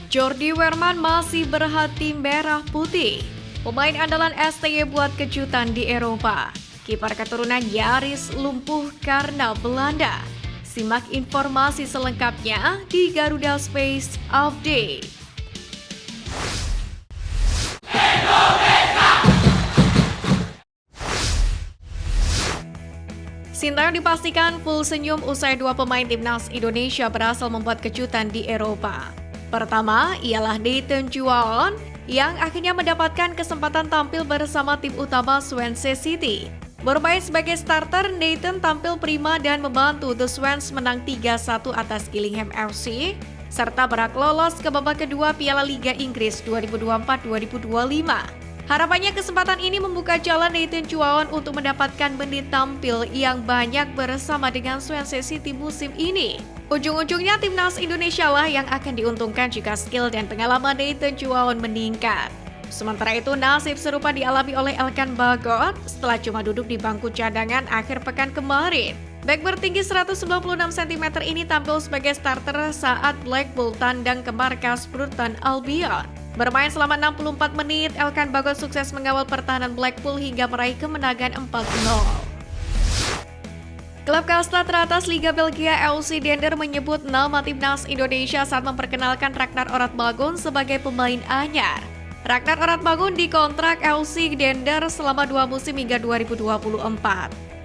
Jordi Wehrman masih berhati merah putih. Pemain andalan STY buat kejutan di Eropa. Kiper keturunan nyaris lumpuh karena Belanda. Simak informasi selengkapnya di Garuda Space Update. Sintayong dipastikan full senyum usai dua pemain timnas Indonesia berhasil membuat kejutan di Eropa. Pertama, ialah Nathan Juaon yang akhirnya mendapatkan kesempatan tampil bersama tim utama Swansea City. Bermain sebagai starter, Nathan tampil prima dan membantu The Swans menang 3-1 atas Gillingham FC, serta berhak lolos ke babak kedua Piala Liga Inggris 2024-2025. Harapannya kesempatan ini membuka jalan Nathan Juaon untuk mendapatkan menit tampil yang banyak bersama dengan Swansea City musim ini. Ujung-ujungnya timnas Indonesia lah yang akan diuntungkan jika skill dan pengalaman Nathan Juaon meningkat. Sementara itu nasib serupa dialami oleh Elkan Bagot setelah cuma duduk di bangku cadangan akhir pekan kemarin. Bek bertinggi 196 cm ini tampil sebagai starter saat Blackpool tandang ke markas Burton Albion. Bermain selama 64 menit, Elkan Bagot sukses mengawal pertahanan Blackpool hingga meraih kemenangan 4-0. Klub kasta teratas Liga Belgia FC Dender menyebut nama timnas Indonesia saat memperkenalkan Ragnar Oratmagun sebagai pemain anyar. Ragnar Oratmagun dikontrak FC Dender selama 2 musim hingga 2024.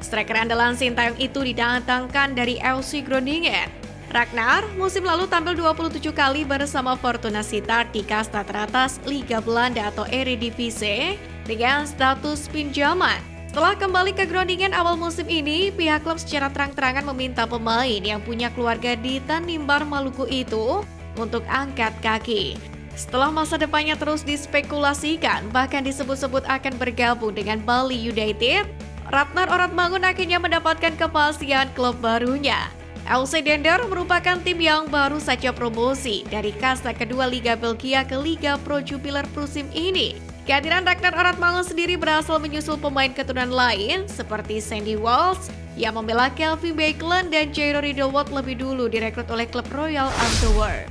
Striker andalan Sintayong itu didatangkan dari FC Groningen. Ragnar musim lalu tampil 27 kali bersama Fortuna Sittard di kasta teratas Liga Belanda atau Eredivisie dengan status pinjaman. Setelah kembali ke Groningen awal musim ini, pihak klub secara terang-terangan meminta pemain yang punya keluarga di Tanimbar, Maluku itu untuk angkat kaki. Setelah masa depannya terus dispekulasikan, bahkan disebut-sebut akan bergabung dengan Bali United, Ragnar Oratmagun akhirnya mendapatkan kepastian klub barunya. FC Dender merupakan tim yang baru saja promosi dari kasta kedua Liga Belgia ke Liga Pro Jupiler musim ini. Kehadiran Ragnar Oratmagun sendiri berhasil menyusul pemain keturunan lain seperti Sandy Walsh yang membela Kelvin Beekman dan Jairo Riedewald lebih dulu direkrut oleh klub Royal Antwerp.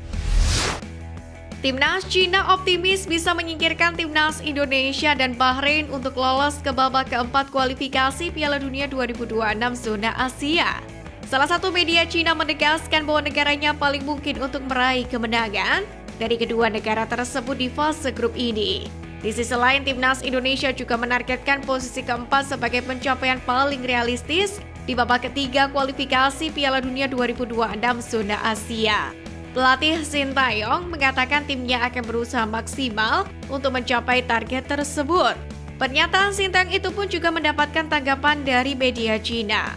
Timnas Cina optimis bisa menyingkirkan timnas Indonesia dan Bahrain untuk lolos ke babak keempat kualifikasi Piala Dunia 2026 zona Asia. Salah satu media Cina menegaskan bahwa negaranya paling mungkin untuk meraih kemenangan dari kedua negara tersebut di fase grup ini. Di sisi lain, timnas Indonesia juga menargetkan posisi keempat sebagai pencapaian paling realistis di babak ketiga kualifikasi Piala Dunia 2026 zona Asia. Pelatih Sintayong mengatakan timnya akan berusaha maksimal untuk mencapai target tersebut. Pernyataan Sintayong itu pun juga mendapatkan tanggapan dari media Cina.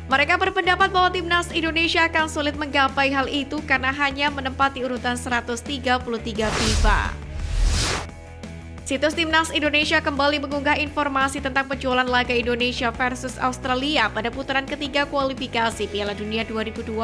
Mereka berpendapat bahwa timnas Indonesia akan sulit menggapai hal itu karena hanya menempati urutan 133 FIFA. Situs Timnas Indonesia kembali mengunggah informasi tentang penjualan laga Indonesia versus Australia pada putaran ketiga kualifikasi Piala Dunia 2026.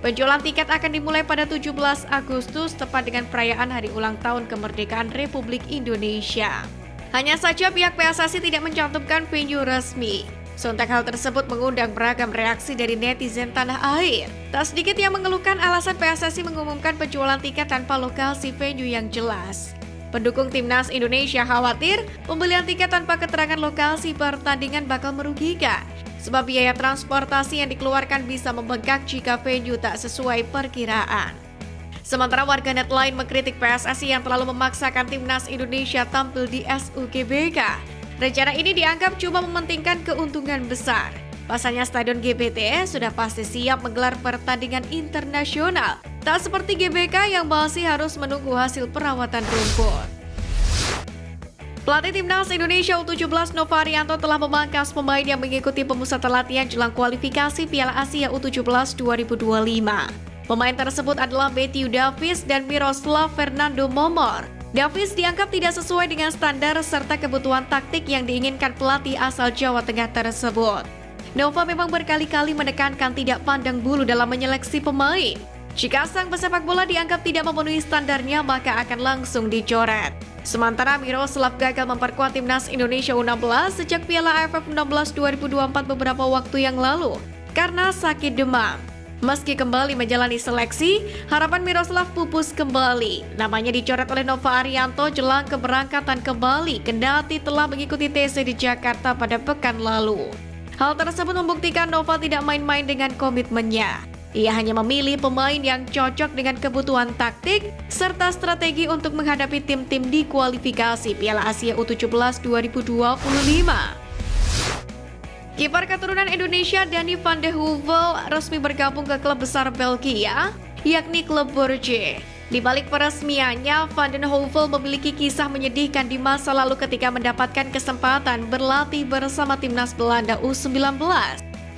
Penjualan tiket akan dimulai pada 17 Agustus tepat dengan perayaan hari ulang tahun kemerdekaan Republik Indonesia. Hanya saja pihak PSSI tidak mencantumkan venue resmi. Sontak hal tersebut mengundang beragam reaksi dari netizen tanah air. Tak sedikit yang mengeluhkan alasan PSSI mengumumkan penjualan tiket tanpa lokasi venue yang jelas. Pendukung timnas Indonesia khawatir pembelian tiket tanpa keterangan lokasi pertandingan bakal merugikan, sebab biaya transportasi yang dikeluarkan bisa membengkak jika venue tak sesuai perkiraan. Sementara warganet lain mengkritik PSSI yang terlalu memaksakan timnas Indonesia tampil di SUGBK. Rencana ini dianggap cuma mementingkan keuntungan besar. Pasalnya Stadion GBT sudah pasti siap menggelar pertandingan internasional. Tak seperti GBK yang masih harus menunggu hasil perawatan rumput. Pelatih Timnas Indonesia U17 Novarianto telah memangkas pemain yang mengikuti pemusatan latihan jelang kualifikasi Piala Asia U17 2025. Pemain tersebut adalah Matthew Davies dan Miroslav Fernando Momor. Davies dianggap tidak sesuai dengan standar serta kebutuhan taktik yang diinginkan pelatih asal Jawa Tengah tersebut. Nova memang berkali-kali menekankan tidak pandang bulu dalam menyeleksi pemain. Jika sang pesepak bola dianggap tidak memenuhi standarnya, maka akan langsung dicoret. Sementara Miroslav gagal memperkuat timnas Indonesia U16 sejak Piala AFF 16 2024 beberapa waktu yang lalu karena sakit demam. Meski kembali menjalani seleksi, harapan Miroslav pupus kembali. Namanya dicoret oleh Nova Arianto jelang keberangkatan kembali kendati telah mengikuti TC di Jakarta pada pekan lalu. Hal tersebut membuktikan Nova tidak main-main dengan komitmennya. Ia hanya memilih pemain yang cocok dengan kebutuhan taktik serta strategi untuk menghadapi tim-tim di kualifikasi Piala Asia U17 2025. Kiper keturunan Indonesia Danny van de Heuvel resmi bergabung ke klub besar Belgia, yakni klub Brugge. Di balik peresmiannya, Van den Heuvel memiliki kisah menyedihkan di masa lalu ketika mendapatkan kesempatan berlatih bersama timnas Belanda U19.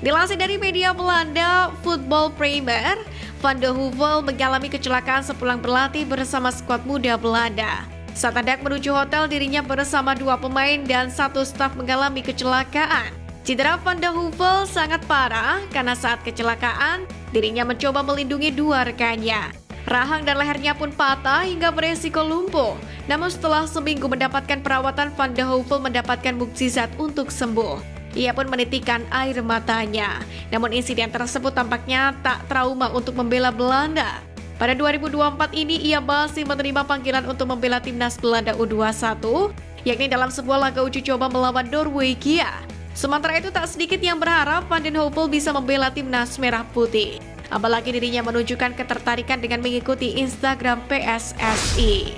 Dilansir dari media Belanda Football Premier, Van de Heuvel mengalami kecelakaan sepulang berlatih bersama skuad muda Belanda. Saat hendak menuju hotel, dirinya bersama 2 pemain dan 1 staf mengalami kecelakaan. Cedera Van de Heuvel sangat parah karena saat kecelakaan, dirinya mencoba melindungi 2 rekannya. Rahang dan lehernya pun patah hingga beresiko lumpuh. Namun setelah seminggu mendapatkan perawatan, Van de Heuvel mendapatkan mukjizat untuk sembuh. Ia pun menitikkan air matanya. Namun insiden tersebut tampaknya tak trauma untuk membela Belanda. Pada 2024 ini ia masih menerima panggilan untuk membela timnas Belanda U21, yakni dalam sebuah laga uji coba melawan Norwegia. Sementara itu tak sedikit yang berharap Van den Heuvel bisa membela timnas merah putih. Apalagi dirinya menunjukkan ketertarikan dengan mengikuti Instagram PSSI.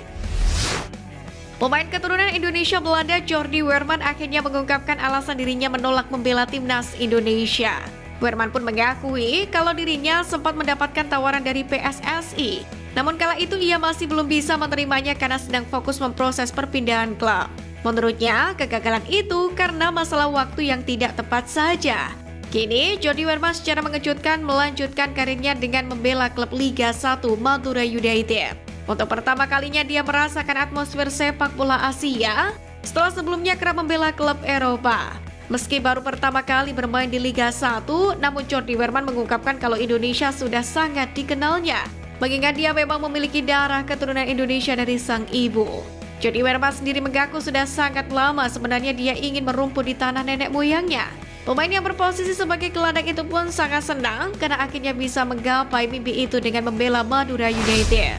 Pemain keturunan Indonesia Belanda Jordi Weerman akhirnya mengungkapkan alasan dirinya menolak membela timnas Indonesia. Weerman pun mengakui kalau dirinya sempat mendapatkan tawaran dari PSSI. Namun kala itu ia masih belum bisa menerimanya karena sedang fokus memproses perpindahan klub. Menurutnya, kegagalan itu karena masalah waktu yang tidak tepat saja. Kini, Jordi Weerman secara mengejutkan melanjutkan karirnya dengan membela klub Liga 1 Madura United. Untuk pertama kalinya dia merasakan atmosfer sepak bola Asia setelah sebelumnya kerap membela klub Eropa. Meski baru pertama kali bermain di Liga 1, namun Jordi Weerman mengungkapkan kalau Indonesia sudah sangat dikenalnya, mengingat dia memang memiliki darah keturunan Indonesia dari sang ibu. Jordi Weerman sendiri mengaku sudah sangat lama sebenarnya dia ingin merumput di tanah nenek moyangnya. Pemain yang berposisi sebagai gelandang itu pun sangat senang karena akhirnya bisa menggapai mimpi itu dengan membela Madura United.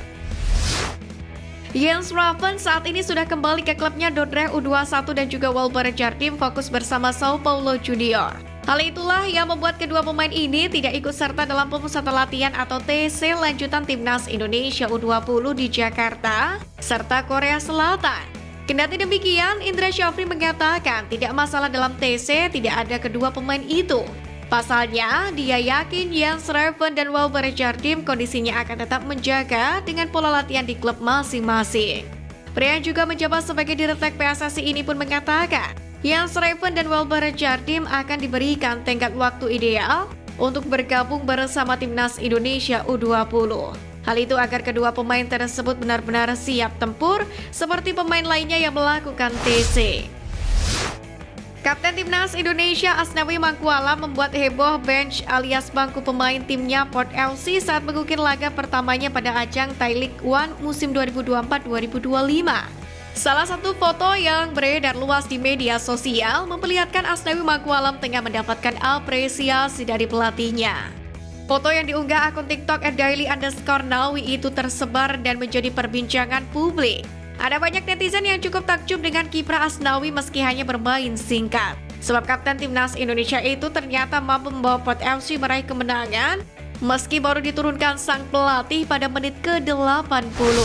Jens Raven saat ini sudah kembali ke klubnya Dordrecht U21 dan juga Wilbert Jardim fokus bersama Sao Paulo Junior. Hal itulah yang membuat kedua pemain ini tidak ikut serta dalam pemusatan latihan atau TC lanjutan timnas Indonesia U20 di Jakarta serta Korea Selatan. Kendati demikian, Indra Syafri mengatakan tidak masalah dalam TC tidak ada kedua pemain itu. Pasalnya, dia yakin Jens Raven dan Wilbert Jardim kondisinya akan tetap menjaga dengan pola latihan di klub masing-masing. Pria yang juga menjabat sebagai direktur PSSI ini pun mengatakan, Jens Raven dan Wilbert Jardim akan diberikan tenggat waktu ideal untuk bergabung bersama timnas Indonesia U20. Hal itu agar kedua pemain tersebut benar-benar siap tempur seperti pemain lainnya yang melakukan TC. Kapten Timnas Indonesia Asnawi Mangkualam membuat heboh bench alias bangku pemain timnya Port FC saat mengukir laga pertamanya pada ajang Thai League One musim 2024-2025. Salah satu foto yang beredar luas di media sosial memperlihatkan Asnawi Mangkualam tengah mendapatkan apresiasi dari pelatihnya. Foto yang diunggah akun TikTok @daily_nawi itu tersebar dan menjadi perbincangan publik. Ada banyak netizen yang cukup takjub dengan kiprah Asnawi meski hanya bermain singkat. Sebab kapten timnas Indonesia itu ternyata mampu membawa Port FC meraih kemenangan meski baru diturunkan sang pelatih pada menit ke-80.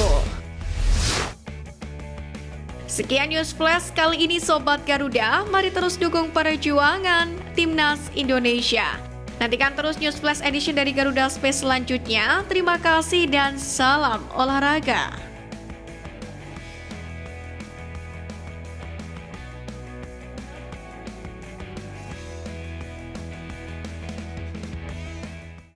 Sekian News Flash kali ini Sobat Garuda, mari terus dukung perjuangan timnas Indonesia. Nantikan terus News Flash Edition dari Garuda Space selanjutnya. Terima kasih dan salam olahraga.